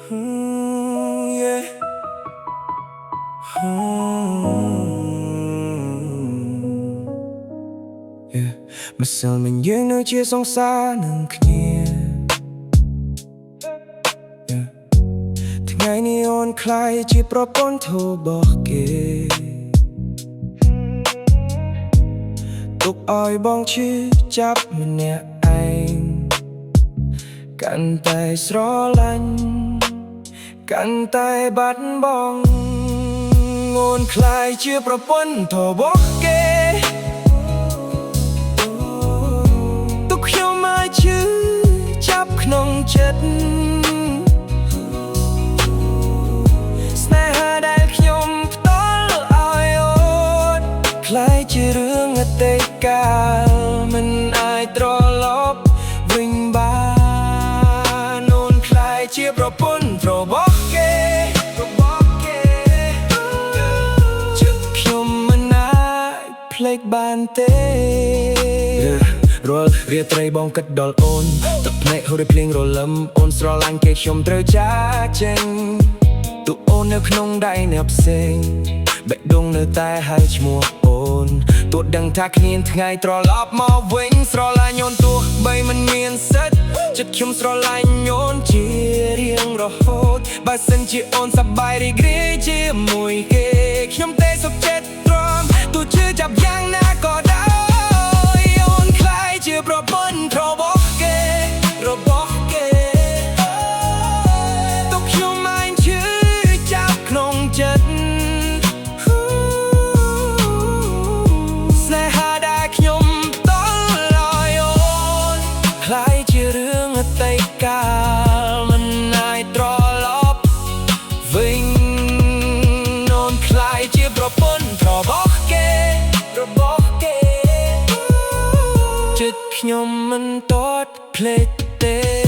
Yeah. Yeah. ម្សិលមិញយើងនៅជាសង្សារនឹងគ្នា Yeah. ថ្ងៃនេះអូនខ្លាយជាប្រពន្ធធូររបស់គេទុកឲ្យបងឈឺចាប់ម្នាក់ឯងកាន់តែស្រឡាញ់កាន់តែបាត់បង់អូនខ្លាយជាប្រពន្ធធូររបស់គេទុកខ្ញុំឲ្យឈឺចាប់ក្នុងចិត្តស្នេហាដែលខ្ញុំផ្ដល់ឲ្យអូនខ្លាយជារឿងអតីតកាលមិនអាចត្រឡប់វិញបានអូនខ្លាយជាប្រពន្ធរបស់គេខ្ញុំមិនអាចភ្លេចបានទេរាល់រាត្រីបងគិតដល់អូនទឹកភ្នែកហូរភ្លៀងរលឹមអូនស្រឡាញ់គេខ្ញុំត្រូវចាកចេញទូអូននៅក្នុងដៃអ្នកផ្សេងបេះដូងនៅតែហៅឈ្មោះអូនទោះដឹងថាគ្មានថ្ងៃត្រឡប់មកវិញស្រឡាញ់អូនទោះបីមិនមានសិទ្ធចិត្តខ្ញុំស្រឡាញ់អូនជារៀងរហូតបើសិនជាអូនសប្បាយរីករាយជាមួយគេខ្ញុំទេសុខចិត្តទ្រាំទោះជឿចាប់យ៉ាងណាក៏ដោយអូនខ្លាយជាប្រពន្ធរបស់គេទុកខ្ញុំមិនឈឺចាប់ក្នុងចិត្តស្នេហាដែលខ្ញុំផ្ដល់ឲ្យអូនខ្លាយជារឿងអតីតកាលមិនអាចត្រឡប់វិញអូនខ្លាយជាប្រពន្ធរបស់គេចិត្តខ្ញុំមិនតតភ្លេចទេ